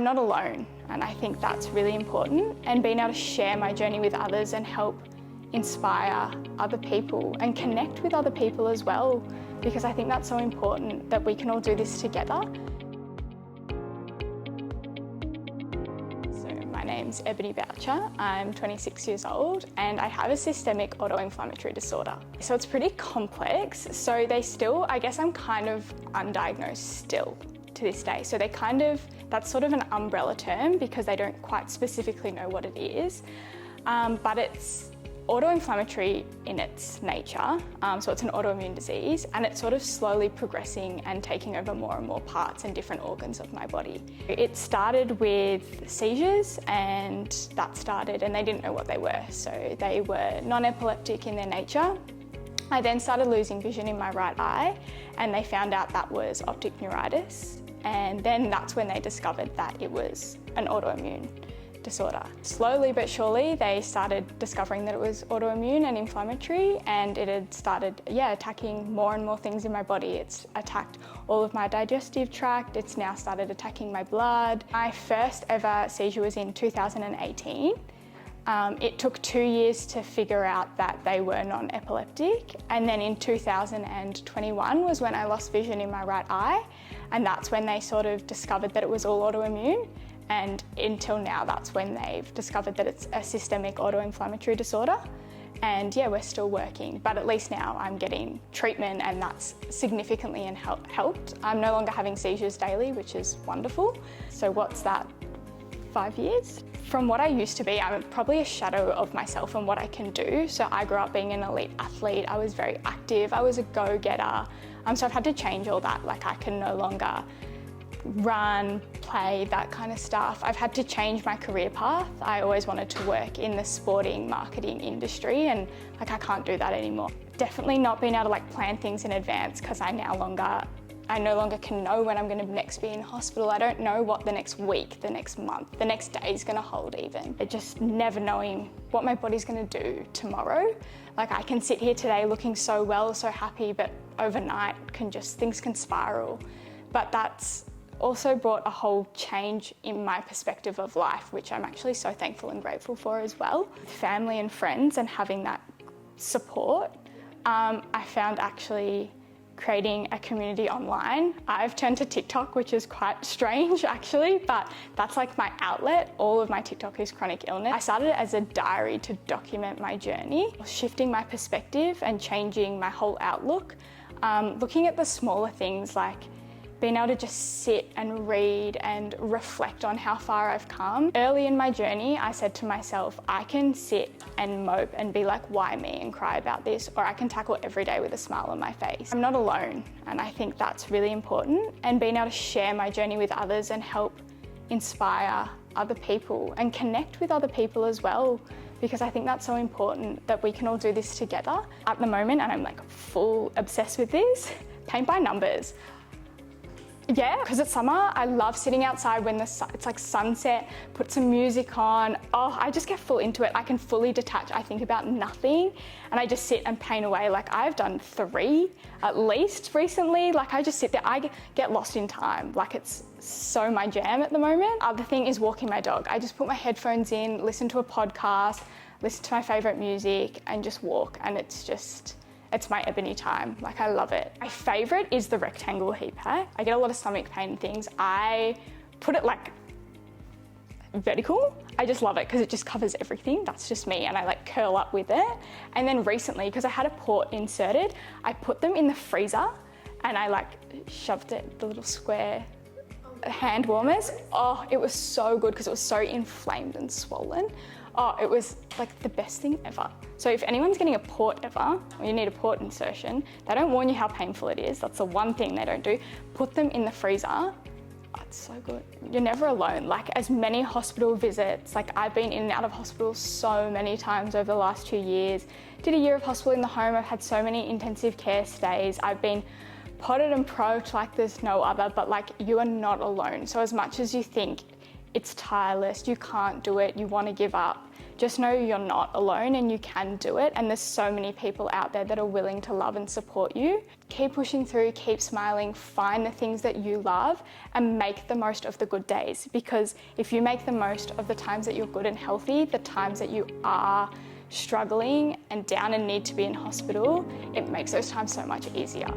not alone, and I think that's really important, and being able to share my journey with others and help inspire other people and connect with other people as well, because I think that's so important that we can all do this together. So my name's Ebonie Boucher, I'm 26 years old and I have a systemic autoinflammatory disorder. So it's pretty complex, so I guess I'm kind of undiagnosed still to this day. So that's sort of an umbrella term because they don't quite specifically know what it is, but it's autoinflammatory in its nature, so it's an autoimmune disease, and it's sort of slowly progressing and taking over more and more parts and different organs of my body. It started with seizures, and they didn't know what they were, so they were non-epileptic in their nature. I then started losing vision in my right eye, and they found out that was optic neuritis, and then that's when they discovered that it was an autoimmune disorder. Slowly but surely they started discovering that it was autoimmune and inflammatory, and it had started attacking more and more things in my body. It's attacked all of my digestive tract, it's now started attacking my blood. My first ever seizure was in 2018. It took 2 years to figure out that they were non-epileptic, and then in 2021 was when I lost vision in my right eye, and that's when they sort of discovered that it was all autoimmune. And until now, that's when they've discovered that it's a systemic autoinflammatory disorder. And yeah, we're still working, but at least now I'm getting treatment, and that's significantly helped. I'm no longer having seizures daily, which is wonderful. So what's that, 5 years? From what I used to be, I'm probably a shadow of myself and what I can do. So I grew up being an elite athlete. I was very active. I was a go-getter. So I've had to change all that. Like, I can no longer run, play, that kind of stuff. I've had to change my career path. I always wanted to work in the sporting marketing industry, and I can't do that anymore. Definitely not being able to plan things in advance, because I no longer can know when I'm going to next be in hospital. I don't know what the next week, the next month, the next day is going to hold even. Just never knowing what my body's going to do tomorrow. I can sit here today looking so well, so happy, but overnight things can spiral. But that's also brought a whole change in my perspective of life, which I'm actually so thankful and grateful for as well. Family and friends and having that support. I found actually creating a community online. I've turned to TikTok, which is quite strange actually, but that's my outlet. All of my TikTok is chronic illness. I started it as a diary to document my journey, shifting my perspective and changing my whole outlook. Looking at the smaller things, like being able to just sit and read and reflect on how far I've come. Early in my journey, I said to myself, I can sit and mope and be like, why me, and cry about this, or I can tackle every day with a smile on my face. I'm not alone, and I think that's really important, and being able to share my journey with others and help inspire other people and connect with other people as well, because I think that's so important that we can all do this together. At the moment, and I'm full obsessed with this, paint by numbers. Yeah, because it's summer, I love sitting outside when it's sunset, put some music on. Oh, I just get full into it. I can fully detach. I think about nothing, and I just sit and paint away. I've done 3 at least recently. I just sit there, I get lost in time. It's so my jam at the moment. Other thing is walking my dog. I just put my headphones in, listen to a podcast, listen to my favorite music, and just walk, and it's my Ebonie time. I love it. My favorite is the rectangle heat pack. I get a lot of stomach pain and things. I put it vertical. I just love it because it just covers everything. That's just me, and I curl up with it. And then recently, because I had a port inserted, I put them in the freezer, and I shoved it, the little square hand warmers. Oh, it was so good because it was so inflamed and swollen. Oh, it was the best thing ever. So if anyone's getting a port ever, or you need a port insertion, they don't warn you how painful it is. That's the one thing they don't do. Put them in the freezer. Oh, it's so good. You're never alone. As many hospital visits, I've been in and out of hospital so many times over the last 2 years. Did a year of hospital in the home. I've had so many intensive care stays. I've been potted and probed there's no other, but you are not alone. So as much as you think it's tireless, you can't do it, you want to give up, just know you're not alone and you can do it. And there's so many people out there that are willing to love and support you. Keep pushing through, keep smiling, find the things that you love and make the most of the good days. Because if you make the most of the times that you're good and healthy, the times that you are struggling and down and need to be in hospital, it makes those times so much easier.